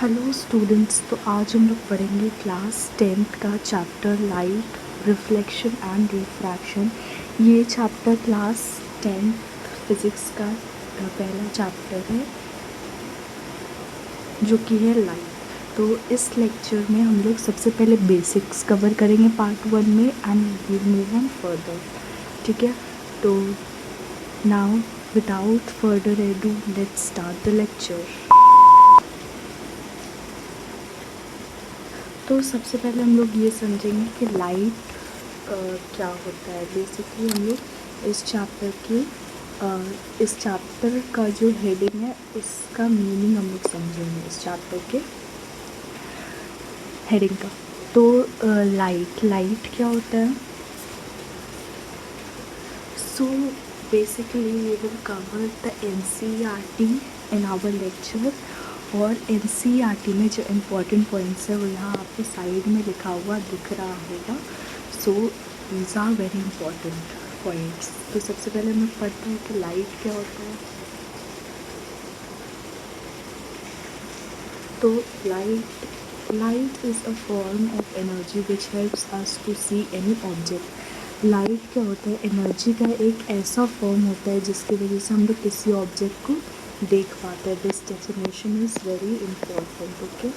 Hello students, तो आज हम लोग पढ़ेंगे क्लास 10th का chapter light reflection and refraction. ये चैप्टर क्लास 10th फिज़िक्स का पहला चैप्टर है जो कि है लाइट। तो इस लेक्चर में हम लोग सबसे पहले बेसिक्स कवर करेंगे पार्ट 1 में and we move on further. ठीक है, तो now without further ado let's start the lecture. तो सबसे पहले हम लोग ये समझेंगे कि लाइट क्या होता है। बेसिकली हम लोग इस चैप्टर का जो हेडिंग है उसका मीनिंग हम लोग समझेंगे इस चैप्टर के हेडिंग का। तो लाइट क्या होता है। So basically we will cover the NCERT in our lecture. और NCERT में जो इम्पोर्टेंट पॉइंट्स है वो यहाँ आपको साइड में लिखा हुआ दिख रहा होगा। So these are very important points. तो सबसे पहले हमें पढ़ते हैं कि लाइट क्या होता है। तो light is a form of energy which helps us to see any object. Light क्या होता है, एनर्जी का एक ऐसा फॉर्म होता है जिसकी वजह से हम लोग किसी ऑब्जेक्ट को देख पाते हैं। This definition is very important, okay,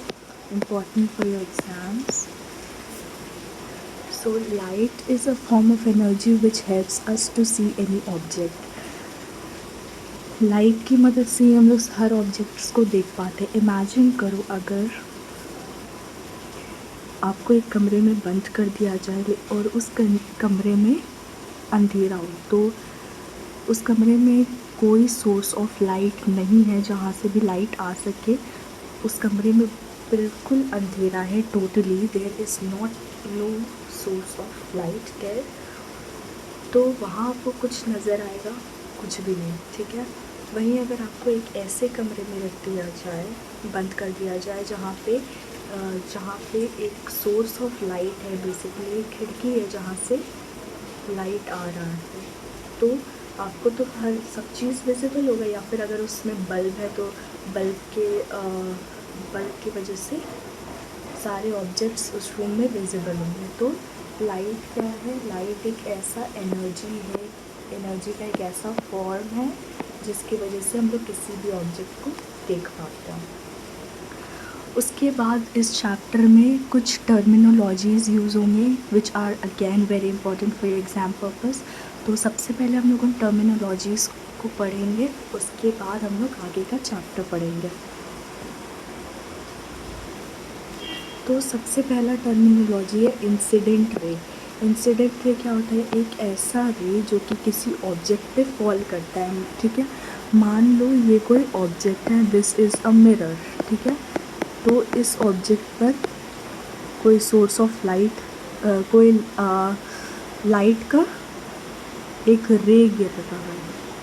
important for your exams. So light is a form of energy which helps us to see any object. Light की मदद से हम लोग हर ऑब्जेक्ट्स को देख पाते हैं। इमेजिन करो अगर आपको एक कमरे में बंद कर दिया जाए और उस कमरे में अंधेरा हो, तो उस कमरे में कोई सोर्स ऑफ लाइट नहीं है जहाँ से भी लाइट आ सके। उस कमरे में बिल्कुल अंधेरा है, totally there is no source of light there. तो वहाँ आपको कुछ नज़र आएगा, कुछ भी नहीं। ठीक है, वहीं अगर आपको एक ऐसे कमरे में रख दिया जाए, बंद कर दिया जाए जहाँ पे एक सोर्स ऑफ लाइट है, बेसिकली एक खिड़की है जहाँ से लाइट आ रहा है, तो आपको तो हर सब चीज़ विजिबल होगा। या फिर अगर उसमें बल्ब है तो बल्ब की वजह से सारे ऑब्जेक्ट्स उस रूम में विजिबल होंगे। तो लाइट क्या है, लाइट एक ऐसा एनर्जी का एक ऐसा फॉर्म है जिसकी वजह से हम लोग किसी भी ऑब्जेक्ट को देख पाते हैं। उसके बाद इस चैप्टर में कुछ टर्मिनोलॉजीज़ यूज़ होंगे which are again very important for your exam purpose. तो सबसे पहले हम लोग उन टर्मिनोलॉजीज़ को पढ़ेंगे, उसके बाद हम लोग आगे का चैप्टर पढ़ेंगे। तो सबसे पहला टर्मिनोलॉजी है इंसिडेंट रे। इंसिडेंट रे क्या होता है, एक ऐसा रे जो कि किसी ऑब्जेक्ट पे फॉल करता है। ठीक है, मान लो ये कोई ऑब्जेक्ट है, दिस इज़ अ मिरर। ठीक है, तो इस ऑब्जेक्ट पर कोई सोर्स ऑफ लाइट, कोई लाइट का एक रे गिर रहा है।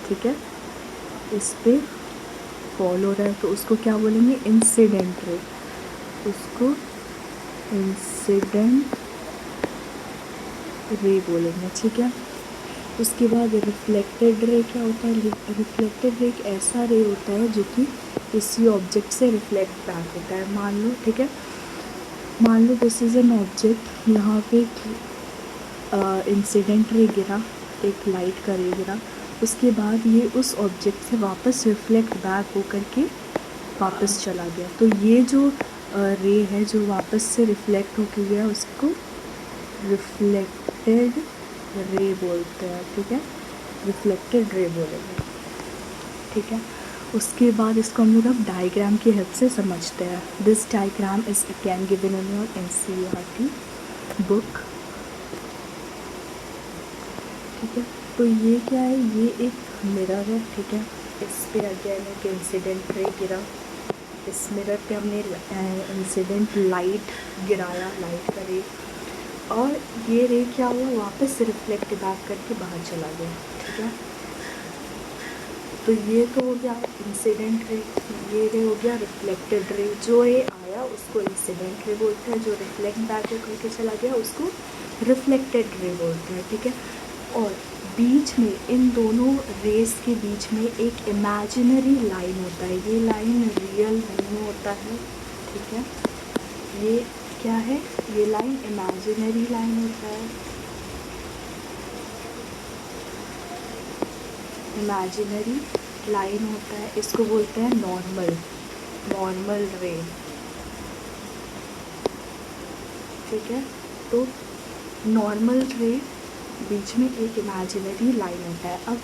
ठीक है, इस पे फॉल हो रहा है, तो उसको क्या बोलेंगे, इंसिडेंट रे। उसको इंसिडेंट रे बोलेंगे। ठीक है, उसके बाद रिफ्लेक्टेड रे क्या होता है। रिफ्लेक्टेड रे एक ऐसा रे होता है जो कि किसी ऑब्जेक्ट से रिफ्लेक्ट बैक होता है। मान लो, ठीक है, मान लो दिस इज़ एन ऑब्जेक्ट, यहाँ पे इंसिडेंट रे गिरा, एक लाइट का रे गिरा, उसके बाद ये उस ऑब्जेक्ट से वापस रिफ्लेक्ट बैक होकर के वापस चला गया। तो ये जो रे है जो वापस से रिफ्लेक्ट होकर गया, उसको रिफ्लेक्टेड रे बोलते हैं। ठीक है, रिफ्लेक्टेड रे बोलेंगे। ठीक है, उसके बाद इसको हम लोग अब डायग्राम की हेल्प से समझते हैं। This diagram is again given in your NCERT book. ठीक है, तो ये क्या है, ये एक मिरर है। ठीक है, इस पे अगेन एक इंसिडेंट रे गिरा, इस मिरर पे हमने इंसिडेंट लाइट गिराया, लाइट का रे, और ये रे क्या हुआ, वापस रिफ्लेक्ट बैक करके बाहर चला गया। ठीक है, तो ये तो हो गया इंसिडेंट रे, ये रे हो गया रिफ्लेक्टेड रे। जो रे आया उसको इंसिडेंट रे बोलते हैं, जो रिफ्लेक्ट बैक होकर के चला गया उसको रिफ्लेक्टेड रे बोलते हैं। ठीक है, और बीच में इन दोनों रेस के बीच में एक इमेजिनरी लाइन होता है। ये लाइन रियल नहीं होता है। ठीक है। ये क्या है, ये लाइन इमेजिनरी लाइन होता है, इमेजिनरी लाइन होता है, इसको बोलते हैं नॉर्मल रे, ठीक है। तो नॉर्मल रे बीच में एक इमेजिनरी लाइन होता है। अब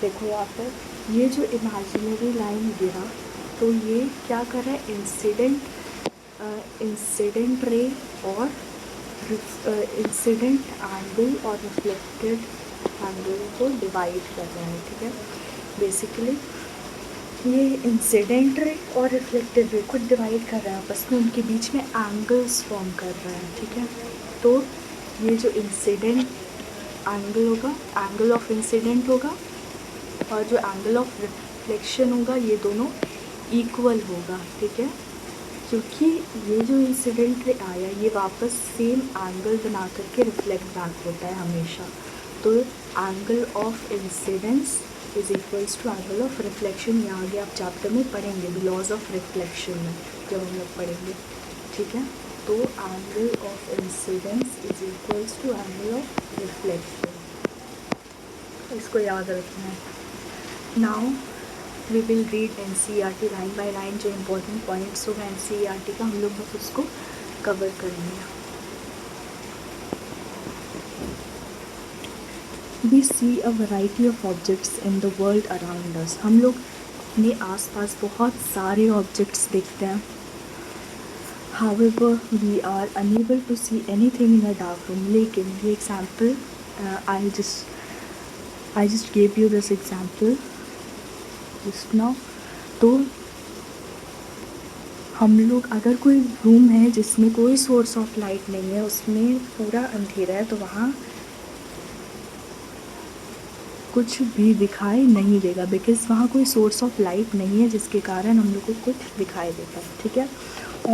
देखो यहाँ पर ये जो इमेजिनरी लाइन गिरा, तो ये क्या कर रहा है, इंसिडेंट रे और इंसिडेंट एंगल और रिफ्लेक्टेड एंगल को डिवाइड कर रहा है, ठीक है। बेसिकली ये इंसिडेंट रे और रिफ्लेक्टेड रे को डिवाइड कर रहा है आपस में, उनके बीच में एंगल्स फॉर्म कर रहा है, ठीक है। तो ये जो इंसिडेंट एंगल होगा, एंगल ऑफ इंसिडेंट होगा, और जो एंगल ऑफ रिफ्लेक्शन होगा, ये दोनों इक्वल होगा, ठीक है। क्योंकि ये जो इंसिडेंट रे आया, ये वापस सेम एंगल बना करके रिफ्लेक्ट बैक होता है हमेशा। तो angle of incidence is equals to angle of reflection. ये आगे आप चैप्टर में पढ़ेंगे, लॉज ऑफ रिफ्लेक्शन में जब हम लोग पढ़ेंगे, ठीक है। तो angle of incidence is equals to angle of reflection, इसको याद रखना है। Now we will read NCERT line by line, जो इम्पोर्टेंट पॉइंट्स होगा NCERT का, हम लोग बस उसको कवर करेंगे। We see a variety of objects in the world around us. हम लोग अपने आसपास बहुत सारे ऑब्जेक्ट्स देखते हैं। However, we are unable to see anything in a dark room. लेकिन ये example I just gave you this example just now. तो हम लोग, अगर कोई रूम है जिसमें कोई सोर्स ऑफ लाइट नहीं है, उसमें पूरा अंधेरा है, तो वहाँ कुछ भी दिखाई नहीं देगा, बिकॉज वहाँ कोई सोर्स ऑफ लाइट नहीं है जिसके कारण हम लोग को कुछ दिखाई देता है, ठीक है।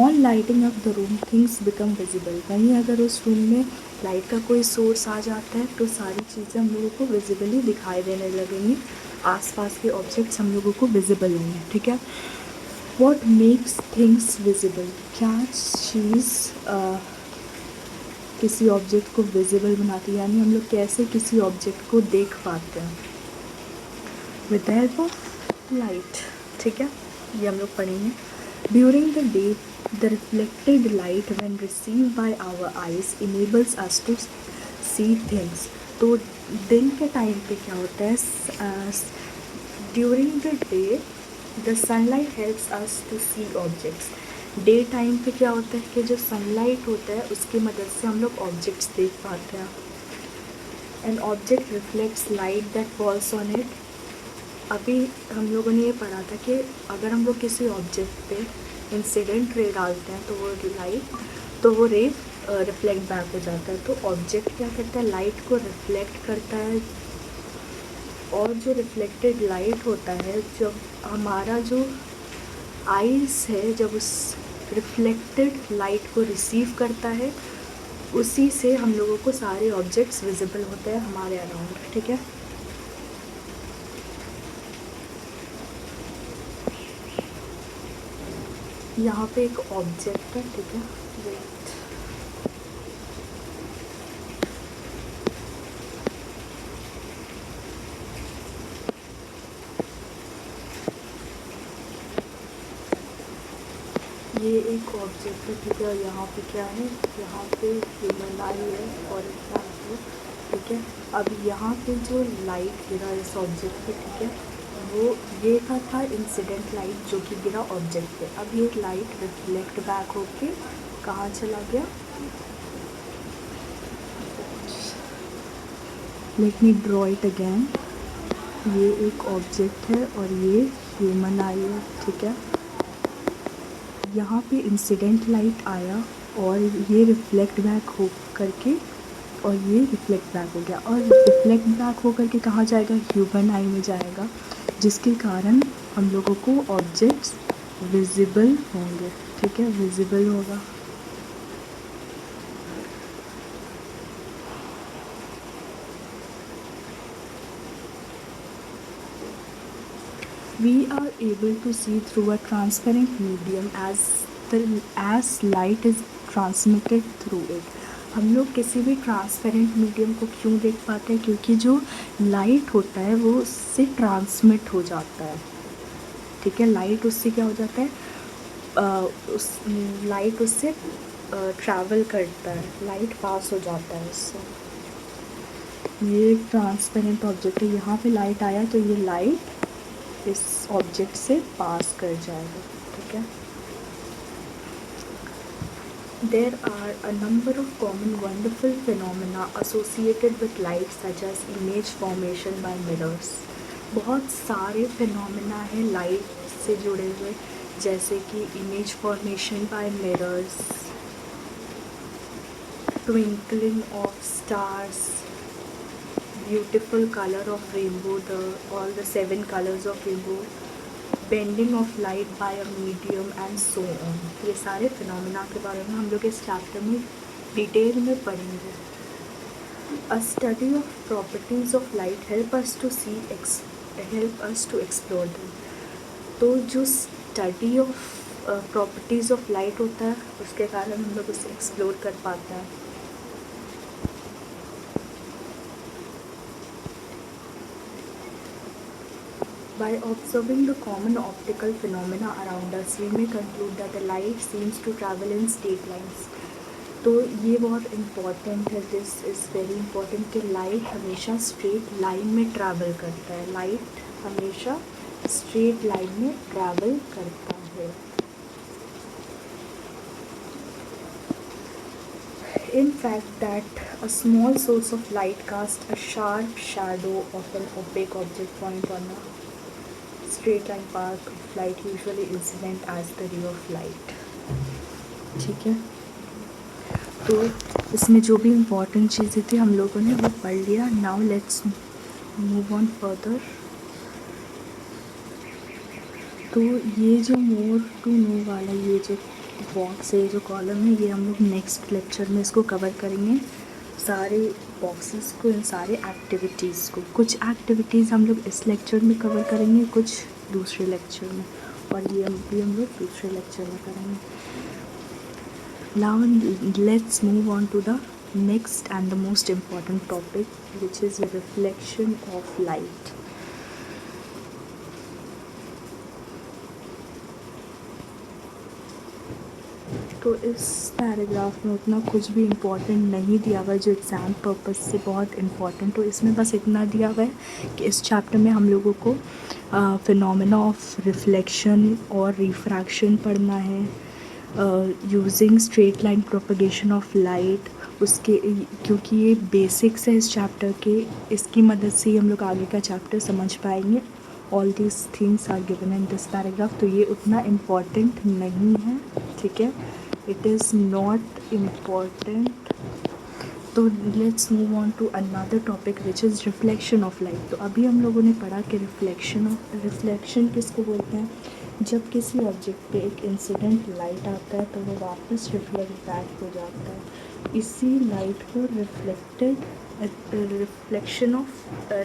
On lighting of the room things become visible. वहीं अगर उस रूम में लाइट का कोई सोर्स आ जाता है तो सारी चीज़ें हम लोगों को विजिबली दिखाई देने लगेंगी, आसपास के ऑब्जेक्ट्स हम लोगों को विजिबल होंगे, ठीक है। व्हाट मेक्स थिंग्स विजिबल, क्या चीज़ किसी ऑब्जेक्ट को विजिबल बनाती है, यानी हम लोग कैसे किसी ऑब्जेक्ट को देख पाते हैं, with the help of light, ठीक है। ये हम लोग पढ़ेंगे। During the day the reflected light when received by our eyes enables us to see things. तो दिन के टाइम पे क्या होता है, during the day the sunlight helps us to see objects. Day time पे क्या होता है कि जो सनलाइट होता है उसकी मदद से हम लोग ऑब्जेक्ट्स देख पाते हैं। An object reflects light that falls on it. अभी हम लोगों ने ये पढ़ा था कि अगर हम लोग किसी ऑब्जेक्ट पे इंसिडेंट रे डालते हैं तो वो रे रिफ्लेक्ट बैक हो जाता है। तो ऑब्जेक्ट क्या करता है, लाइट को रिफ्लेक्ट करता है, और जो रिफ्लेक्टेड लाइट होता है, जब हमारा जो आइज़ है जब उस रिफ्लेक्टेड लाइट को रिसीव करता है, उसी से हम लोगों को सारे ऑब्जेक्ट्स विजिबल होते हैं हमारे अराउंड, ठीक है। यहाँ पे एक ऑब्जेक्ट है, ठीक है, वेट, ये एक ऑब्जेक्ट है, ठीक है। यहाँ पे क्या है, यहाँ पे ह्यूमन आई है और एग्जाम्पल, ठीक है। अब यहाँ पे जो लाइट गिरा इस ऑब्जेक्ट पे, ठीक है, वो ये था इंसिडेंट लाइट जो कि गिरा ऑब्जेक्ट पे। अब ये लाइट रिफ्लेक्ट बैक होके कहाँ चला गया, let me draw it again. ये एक ऑब्जेक्ट है और ये ह्यूमन आई है, ठीक है। यहाँ पे इंसिडेंट लाइट आया और ये रिफ्लेक्ट बैक हो करके, और ये रिफ्लेक्ट बैक हो गया, और रिफ्लेक्ट बैक हो करके कहाँ जाएगा, ह्यूमन आई में जाएगा, जिसके कारण हम लोगों को ऑब्जेक्ट्स विजिबल होंगे, ठीक है, विजिबल होगा। We are able to see through a transparent medium as as light is transmitted through it। हम लोग किसी भी ट्रांसपेरेंट मीडियम को क्यों देख पाते हैं? क्योंकि जो लाइट होता है वो उससे ट्रांसमिट हो जाता है, ठीक है। लाइट उससे क्या हो जाता है, उस लाइट उससे ट्रैवल करता है, लाइट पास हो जाता है उससे। ये ट्रांसपेरेंट ऑब्जेक्ट है, यहाँ पे लाइट आया तो ये लाइट इस ऑब्जेक्ट से पास कर जाएगा, ठीक है। There are a number of common wonderful phenomena associated with light such as image formation by mirrors। बहुत सारे फिनोमेना है लाइट से जुड़े हुए, जैसे कि image formation by mirrors, twinkling of stars, beautiful colour of rainbow, all the 7 colors of rainbow, bending of light by a medium and so on. ये सारे फिनोमेना के बारे में हम लोग इस चैप्टर में डिटेल में पढ़ेंगे। A study of properties of light help us to explore them. तो जो study of properties of light होता है उसके कारण हम लोग उसे एक्सप्लोर कर पाते हैं। By observing the common optical phenomena around us, we may conclude that the light seems to travel in straight lines। तो ये बहुत इम्पॉर्टेंट है, दिस इज़ वेरी इम्पॉर्टेंट कि लाइट हमेशा स्ट्रेट लाइन में ट्रैवल करता है, लाइट हमेशा स्ट्रेट लाइन में ट्रैवल करता है। In fact, that a small source of light casts a sharp shadow of an opaque object point on a straight line path of light, usually incident as the ray of light, ठीक है। तो इसमें जो भी important चीज़ें थी हम लोगों ने वो पढ़ लिया। Now let's move on further. तो ये जो मोर टू नो वाला ये जो बॉक्स है, ये जो कॉलम है, ये हम लोग नेक्स्ट लेक्चर में इसको कवर करेंगे, सारे बॉक्सेस को, इन सारे एक्टिविटीज़ को। कुछ एक्टिविटीज़ हम लोग इस लेक्चर में कवर करेंगे, कुछ दूसरे लेक्चर में, और ये भी हम लोग दूसरे लेक्चर में करेंगे। Now let's move on to the next and the most important topic which is reflection of light. तो इस पैराग्राफ में उतना कुछ भी इम्पोर्टेंट नहीं दिया हुआ है जो एग्ज़ाम पर्पस से बहुत इम्पोर्टेंट हो। इसमें बस इतना दिया हुआ है कि इस चैप्टर में हम लोगों को फिनोमेना ऑफ रिफ्लेक्शन और रिफ्रैक्शन पढ़ना है, using straight line propagation of light. उसके क्योंकि ये बेसिक्स है इस चैप्टर के, इसकी मदद से ही हम लोग आगे का चैप्टर समझ पाएंगे। All these things are given in this paragraph. तो ये उतना इम्पॉर्टेंट नहीं है, ठीक है, इट इज़ नॉट इम्पॉर्टेंट। तो let's move on to another topic which is reflection of light. तो अभी हम लोगों ने पढ़ा कि रिफ्लेक्शन किसको बोलते हैं? जब किसी ऑब्जेक्ट पे एक इंसिडेंट लाइट आता है तो वो वापस रिफ्लेक्ट बैक हो जाता है, इसी लाइट को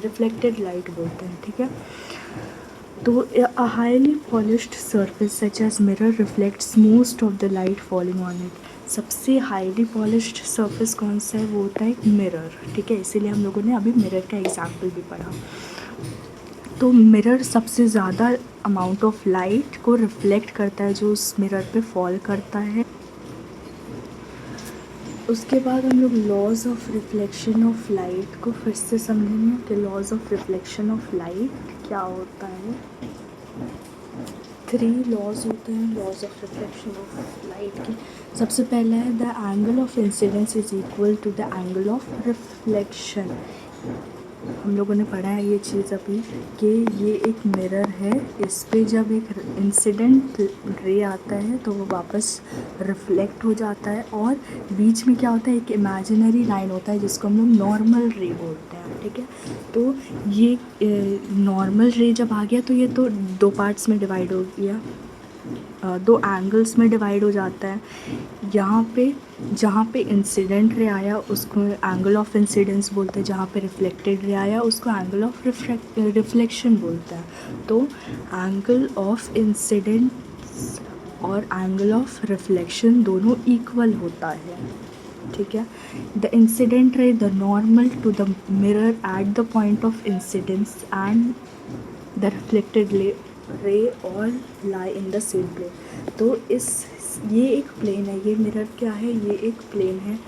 रिफ्लेक्टेड लाइट बोलते हैं, ठीक है। तो a highly polished surface such as mirror reflects most of the light falling on it. सबसे हाईली पॉलिश्ड सरफेस कौन सा है? वो होता है एक मिरर, ठीक है। इसीलिए हम लोगों ने अभी मिरर का एग्जाम्पल भी पढ़ा। तो मिरर सबसे ज़्यादा अमाउंट ऑफ लाइट को रिफ्लेक्ट करता है जो उस मिरर पे फॉल करता है। उसके बाद हम लोग laws of reflection of light को फिर से समझेंगे कि laws of reflection of light क्या होता है। 3 लॉज होते हैं laws of reflection of light के। सबसे पहला है the angle of incidence is equal to the angle of reflection. हम लोगों ने पढ़ा है ये चीज़ अभी कि ये एक मिरर है, इस पे जब एक इंसिडेंट रे आता है तो वो वापस रिफ्लेक्ट हो जाता है, और बीच में क्या होता है, एक इमेजिनरी लाइन होता है जिसको हम लोग नॉर्मल रे बोलते हैं, ठीक है। तो ये नॉर्मल रे जब आ गया तो ये तो 2 पार्ट्स में डिवाइड हो गया, 2 एंगल्स में डिवाइड हो जाता है। यहाँ पे जहाँ पे इंसिडेंट रे आया उसको एंगल ऑफ इंसिडेंस बोलते हैं, जहाँ पे रिफ्लेक्टेड रे आया उसको एंगल ऑफ रिफ्लेक्शन बोलते हैं। तो एंगल ऑफ इंसिडेंस और एंगल ऑफ रिफ्लेक्शन दोनों इक्वल होता है, ठीक है। The incident ray the normal to the mirror at the point of incidence and the reflected ray all lie in the same plane. तो ये एक प्लेन है, ये मिरर क्या है, ये एक प्लेन है।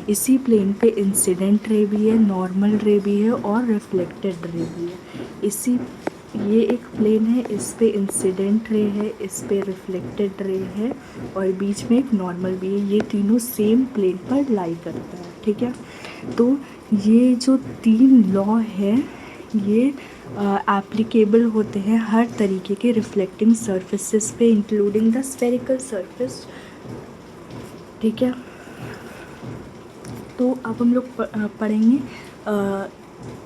इसी प्लेन पे इंसिडेंट रे भी है, नॉर्मल रे भी है और रिफ्लेक्टेड रे भी है। ये एक प्लेन है, इस पे इंसिडेंट रे है, इस पे रिफ्लेक्टेड रे है और बीच में एक नॉर्मल भी है। ये तीनों सेम प्लेन पर लाई करता है, ठीक है। तो ये जो 3 लॉ है ये एप्लीकेबल होते हैं हर तरीके के रिफ्लेक्टिंग सरफेसेस पे, इंक्लूडिंग द स्फेरिकल सरफेस, ठीक है। तो अब हम लोग पढ़ेंगे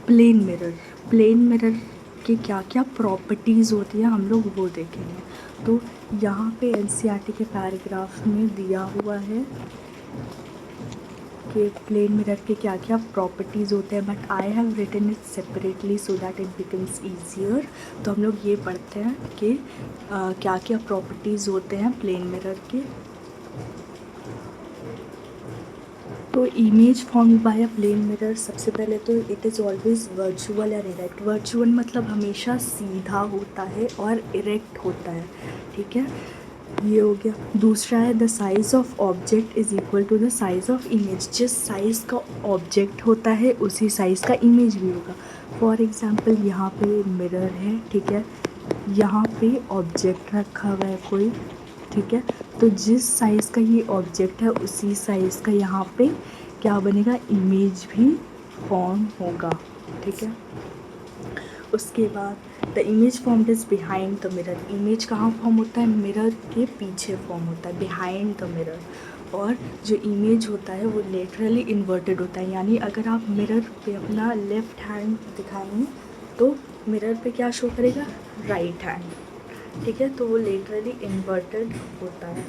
प्लेन मिरर। प्लेन मिरर की क्या क्या प्रॉपर्टीज़ होती है हम लोग वो देखेंगे। तो यहाँ पे एनसीईआरटी के पैराग्राफ में दिया हुआ है कि प्लेन मिरर के क्या क्या प्रॉपर्टीज़ होते हैं, but I have written it separately so that it becomes easier. तो हम लोग ये पढ़ते हैं कि क्या क्या प्रॉपर्टीज़ होते हैं प्लेन मिरर के। तो image form by a plane mirror, सबसे पहले तो इट इज़ ऑलवेज वर्चुअल और इरेक्ट। वर्चुअल मतलब हमेशा सीधा होता है और इरेक्ट होता है, ठीक है, ये हो गया। दूसरा है the size of object is equal to the size of image. जिस साइज़ का ऑब्जेक्ट होता है उसी साइज़ का इमेज भी होगा। फॉर एग्ज़ाम्पल यहाँ पे मिरर है, ठीक है, यहाँ पे ऑब्जेक्ट रखा हुआ है कोई, ठीक है। तो जिस साइज़ का ये ऑब्जेक्ट है उसी साइज़ का यहाँ पे क्या बनेगा, इमेज भी फॉर्म होगा, ठीक है। उसके बाद the image formed is behind the mirror. Image कहाँ फॉर्म होता है, मिरर के पीछे फॉर्म होता है, बिहाइंड द मिरर। और जो इमेज होता है वो लेटरली इन्वर्टेड होता है, यानी अगर आप मिरर पे अपना लेफ़्ट हैंड दिखाएंगे तो मिरर पे क्या शो करेगा, राइट हैंड, ठीक है। तो वो लेटरली इन्वर्टेड होता है,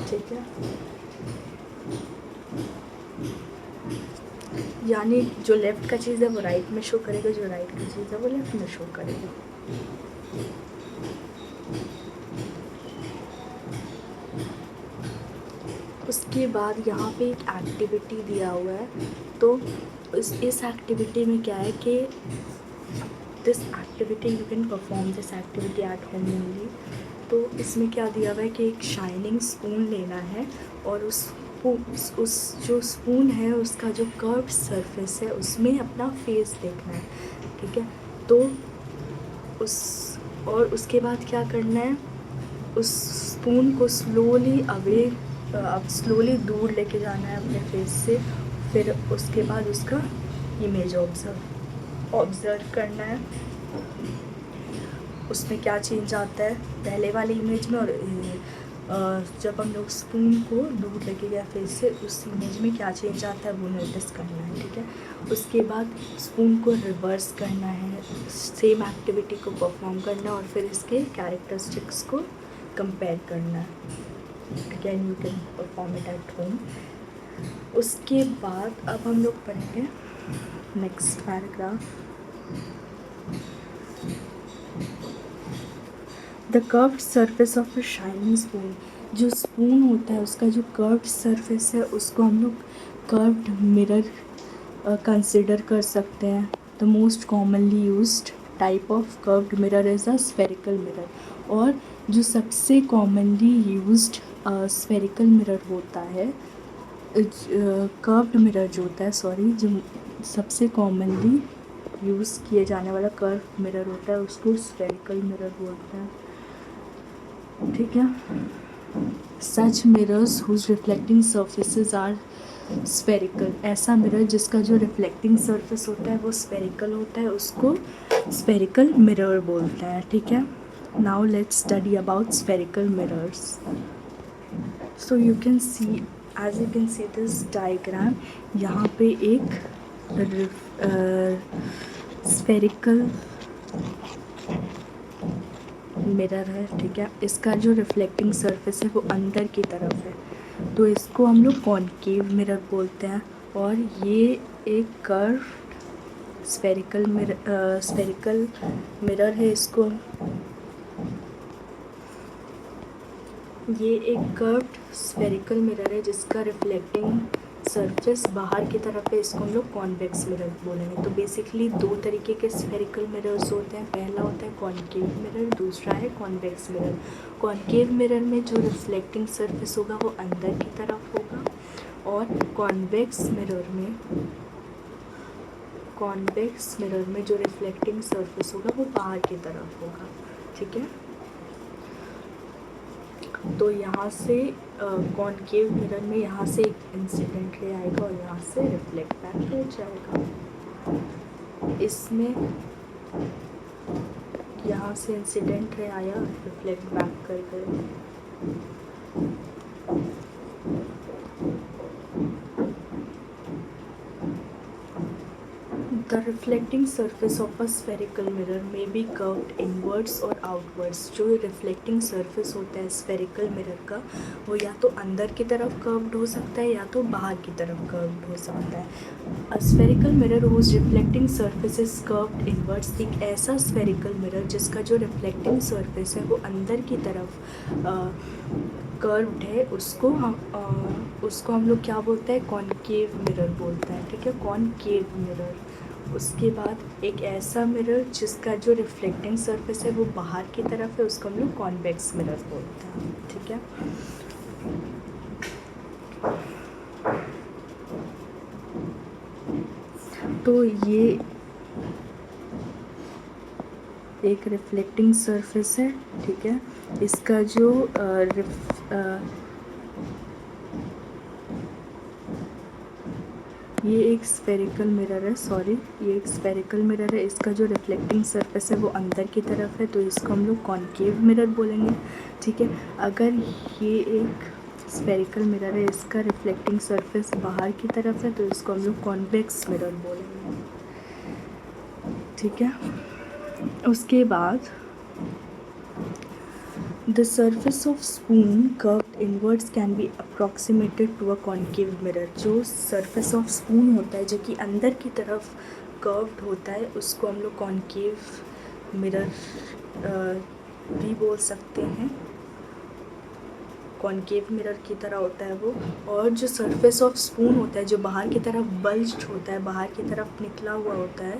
ठीक है। यानी जो लेफ़्ट का चीज़ है वो राइट में शो करेगा, जो राइट की चीज़ है वो लेफ़्ट में शो करेगा। उसके बाद यहाँ पे एक एक्टिविटी दिया हुआ है। तो इस एक्टिविटी में क्या है कि this activity you can perform this activity at home only. तो इसमें क्या दिया हुआ है कि एक शाइनिंग स्पून लेना है और उस जो स्पून है उसका जो कर्व्ड सरफेस है उसमें अपना फेस देखना है, ठीक है। तो उसके बाद क्या करना है, उस स्पून को स्लोली दूर लेके जाना है अपने फेस से। फिर उसके बाद उसका इमेज ऑब्ज़र्व करना है, उसमें क्या चेंज आता है पहले वाली इमेज में, और जब हम लोग स्पून को दूर लेके गए फेस से उस इमेज में क्या चेंज आता है वो नोटिस करना है, ठीक है। उसके बाद स्पून को रिवर्स करना है, सेम एक्टिविटी को परफॉर्म करना है और फिर इसके कैरेक्टरिस्टिक्स को कंपेयर करना है। Again you can perform it at home. उसके बाद अब हम लोग पढ़ेंगे next paragraph. The curved surface of a shining spoon. जो स्पून होता है उसका जो कर्व्ड सरफेस है उसको हम लोग कर्व्ड मिरर कंसिडर कर सकते हैं। The most commonly used type of curved mirror is a spherical mirror. और जो सबसे कॉमनली यूज्ड स्फेरिकल मिरर होता है, कर्व्ड मिरर जो होता है, जो सबसे कॉमनली यूज़ किए जाने वाला कर्व मिरर होता है उसको स्फेरिकल मिरर बोलते हैं, ठीक है। Such mirrors whose reflecting surfaces are spherical. ऐसा मिरर जिसका जो रिफ्लेक्टिंग सरफेस होता है वो स्फेरिकल होता है उसको स्फेरिकल मिरर बोलते हैं, ठीक है। Now let's study about spherical mirrors. So you can see, as you can see this diagram, यहाँ पे एक स्फेरिकल मिरर है, ठीक है। इसका जो रिफ्लेक्टिंग सरफेस है वो अंदर की तरफ है, तो इसको हम लोग कॉनकेव मिरर बोलते हैं। और ये एक कर्व स्फेरिकल मिरर है। इसको ये एक कर्व्ड स्फेरिकल मिरर है जिसका रिफ्लेक्टिंग सरफेस बाहर की तरफ है, इसको हम लोग कॉन्वेक्स मिरर बोलेंगे। तो बेसिकली दो तरीके के स्फेरिकल मिरर्स होते हैं, पहला होता है कॉनकेव मिरर, दूसरा है कॉन्वेक्स मिरर। कॉनकेव मिरर में जो रिफ्लेक्टिंग सरफेस होगा वो अंदर की तरफ होगा, और कॉन्वेक्स मिरर में जो रिफ्लेक्टिंग सरफेस होगा वो बाहर की तरफ होगा। ठीक है, तो यहाँ से कॉनकेव मिरर में यहाँ से एक इंसिडेंट रे आएगा और यहाँ से रिफ्लेक्ट बैक हो जाएगा। इसमें यहाँ से इंसिडेंट रे आया, रिफ्लेक्ट बैक कर गए। The reflecting surface of a spherical mirror may be curved inwards or outwards। जो रिफ्लेक्टिंग सरफेस होता है स्फेरिकल मिरर का वो या तो अंदर की तरफ कर्व्ड हो सकता है या तो बाहर की तरफ कर्व्ड हो सकता है। A spherical mirror whose reflecting surface is curved inwards, एक ऐसा स्फेरिकल मिरर जिसका जो रिफ्लेक्टिंग सरफेस है वो अंदर की तरफ कर्व्ड है, उसको हम लोग क्या बोलते हैं, कॉनकेव मिरर बोलते हैं। ठीक है, कॉनकेव मिरर। उसके बाद एक ऐसा मिरर जिसका जो रिफ्लेक्टिंग सरफेस है वो बाहर की तरफ है, उसको हम लोग कॉन्वेक्स मिरर बोलते हैं। ठीक है, तो ये एक रिफ्लेक्टिंग सरफेस है। ठीक है, इसका जो ये एक स्फेरिकल मिरर है, ये एक स्फेरिकल मिरर है। इसका जो रिफ्लेक्टिंग सरफेस है वो अंदर की तरफ है, तो इसको हम लोग कॉनकेव मिरर बोलेंगे। ठीक है, अगर ये एक स्फेरिकल मिरर है, इसका रिफ्लेक्टिंग सरफेस बाहर की तरफ है, तो इसको हम लोग कॉन्वेक्स मिरर बोलेंगे। ठीक है, उसके बाद The surface of spoon curved inwards can be approximated to a concave mirror। जो surface of spoon होता है जो कि अंदर की तरफ curved होता है, उसको हम लोग concave mirror भी बोल सकते हैं। कॉनकेव मिरर की तरह होता है वो। और जो सरफेस ऑफ स्पून होता है जो बाहर की तरफ बल्ज्ड होता है, बाहर की तरफ निकला हुआ होता है,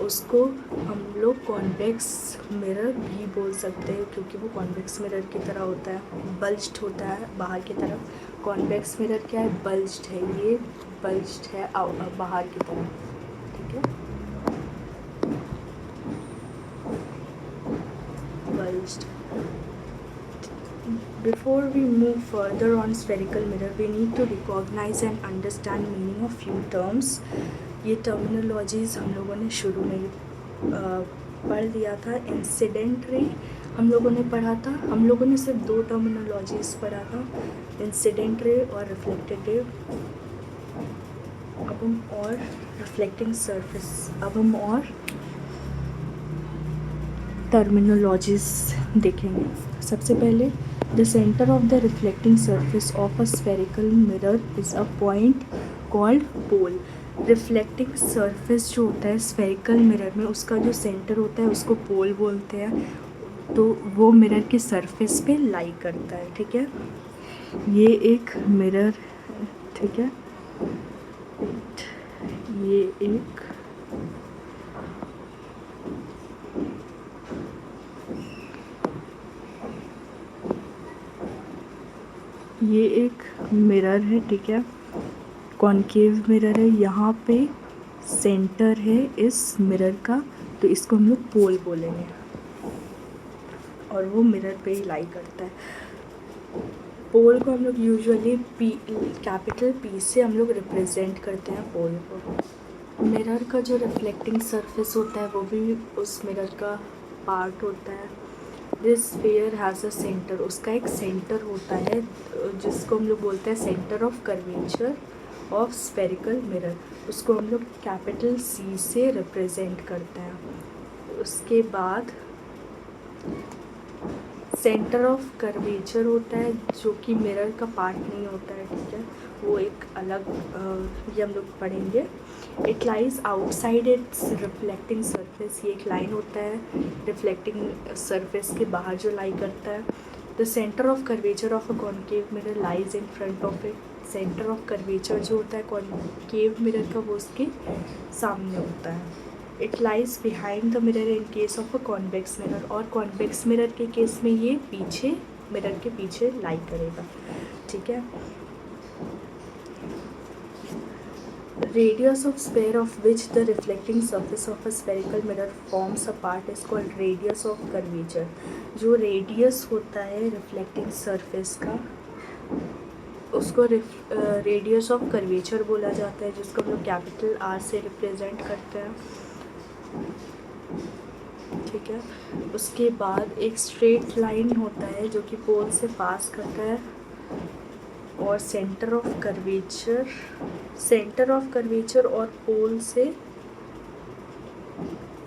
उसको हम लोग कॉन्वेक्स मिरर भी बोल सकते हैं, क्योंकि वो कॉन्वेक्स मिरर की तरह होता है, बल्ज्ड होता है बाहर की तरफ। कॉन्वेक्स मिरर क्या है, बल्ज्ड है, ये बल्ज्ड है बाहर की तरफ। ठीक है, bulged. Before we move further on spherical mirror, we need to recognize and understand meaning of few terms। ये terminologies हम लोगों ने शुरू में पढ़ लिया था। इंसिडेंट रे हम लोगों ने पढ़ा था, हम लोगों ने सिर्फ दो टर्मिनोलॉजीज़ पढ़ा था, इंसिडेंट रे और रिफ्लेक्टेड रे। अब हम और रिफ्लेक्टिंग सरफेस, अब हम और टर्मिनोलॉजीज़ देखेंगे। सबसे पहले The center of the reflecting surface of a spherical mirror is a point called pole। Reflecting surface जो होता है स्फेरिकल मिरर में, उसका जो सेंटर होता है उसको पोल बोलते हैं। तो वो मिरर के सरफेस पे लाई करता है। ठीक है, ये एक मिरर, ठीक है, ये एक मिरर है। ठीक है, कॉनकेव मिरर है, यहाँ पे सेंटर है इस मिरर का, तो इसको हम लोग पोल बोलेंगे और वो मिरर पे ही लाई करता है। पोल को हम लोग यूजुअली कैपिटल P से हम लोग रिप्रेजेंट करते हैं पोल को। मिरर का जो रिफ्लेक्टिंग सरफेस होता है वो भी उस मिरर का पार्ट होता है। This sphere has a centre, उसका एक सेंटर होता है जिसको हम लोग बोलते हैं centre of curvature of spherical mirror, उसको हम लोग कैपिटल C से रिप्रेजेंट करते हैं। उसके बाद सेंटर ऑफ कर्वेचर होता है जो कि मिरर का पार्ट नहीं होता है। ठीक है, वो एक अलग ये हम लोग पढ़ेंगे। It lies outside it's reflecting surface, ये एक लाइन होता है रिफ्लेक्टिंग सरफेस के बाहर जो लाई करता है। The centre of curvature of a concave mirror lies in front of it. Centre of curvature जो होता है कॉनकेव मिरर का वो उसके सामने होता है। It lies behind the mirror in case of a convex mirror, और कॉन्वेक्स मिरर के केस में ये पीछे मिरर के पीछे लाई करेगा, ठीक है। Radius of sphere of which the reflecting surface of a spherical mirror forms a part is called radius of curvature। जो रेडियस होता है रिफ्लेक्टिंग सरफेस का उसको रेडियस ऑफ कर्वेचर बोला जाता है, जिसको हम लोग कैपिटल आर से रिप्रेजेंट करते हैं, ठीक है। उसके बाद एक स्ट्रेट लाइन होता है जो कि पोल से पास करता है, और सेंटर ऑफ कर्वेचर और पोल से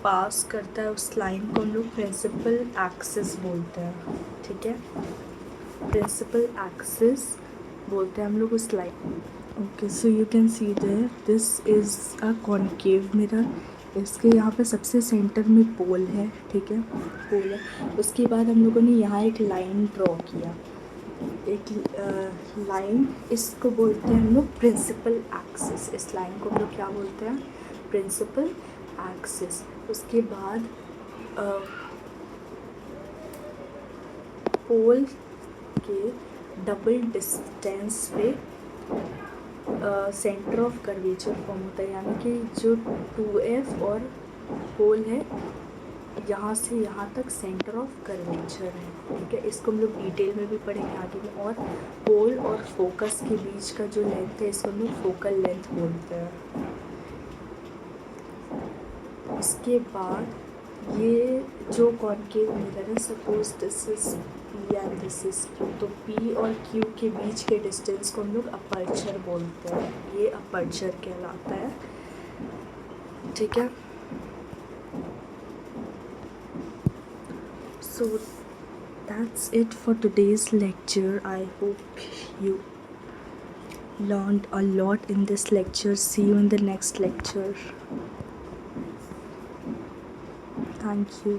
पास करता है। उस लाइन को हम लोग प्रिंसिपल एक्सिस बोलते हैं, ठीक है। प्रिंसिपल एक्सिस बोलते हैं हम लोग उस line. Okay, so you can see there this is a concave mirror. इसके यहाँ पे सबसे सेंटर में पोल है, ठीक है, पोल है। उसके बाद हम लोगों ने यहाँ एक लाइन ड्रॉ किया, एक लाइन, इसको बोलते हैं हम लोग प्रिंसिपल एक्सिस। इस लाइन को हम लोग क्या बोलते हैं? Principal axis. उसके बाद पोल के डबल डिस्टेंस पे सेंटर ऑफ कर्वेचर फॉर्म होता है, यानी कि जो 2F और पोल है यहाँ से यहाँ तक सेंटर ऑफ कर्वेचर है, ठीक है। इसको हम लोग डिटेल में भी पढ़ेंगे आगे में। और पोल और फोकस के बीच का जो लेंथ है इसको हम लोग फोकल लेंथ बोलते हैं। इसके बाद ये जो कॉनकेव मिरर है, suppose this is P and this is Q, तो पी और क्यू के बीच के डिस्टेंस को हम लोग अपर्चर बोलते हैं। ये अपर्चर कहलाता है, ठीक है। So that's it for today's lecture. I hope you learned a lot in this lecture. See you in the next lecture. Thank you.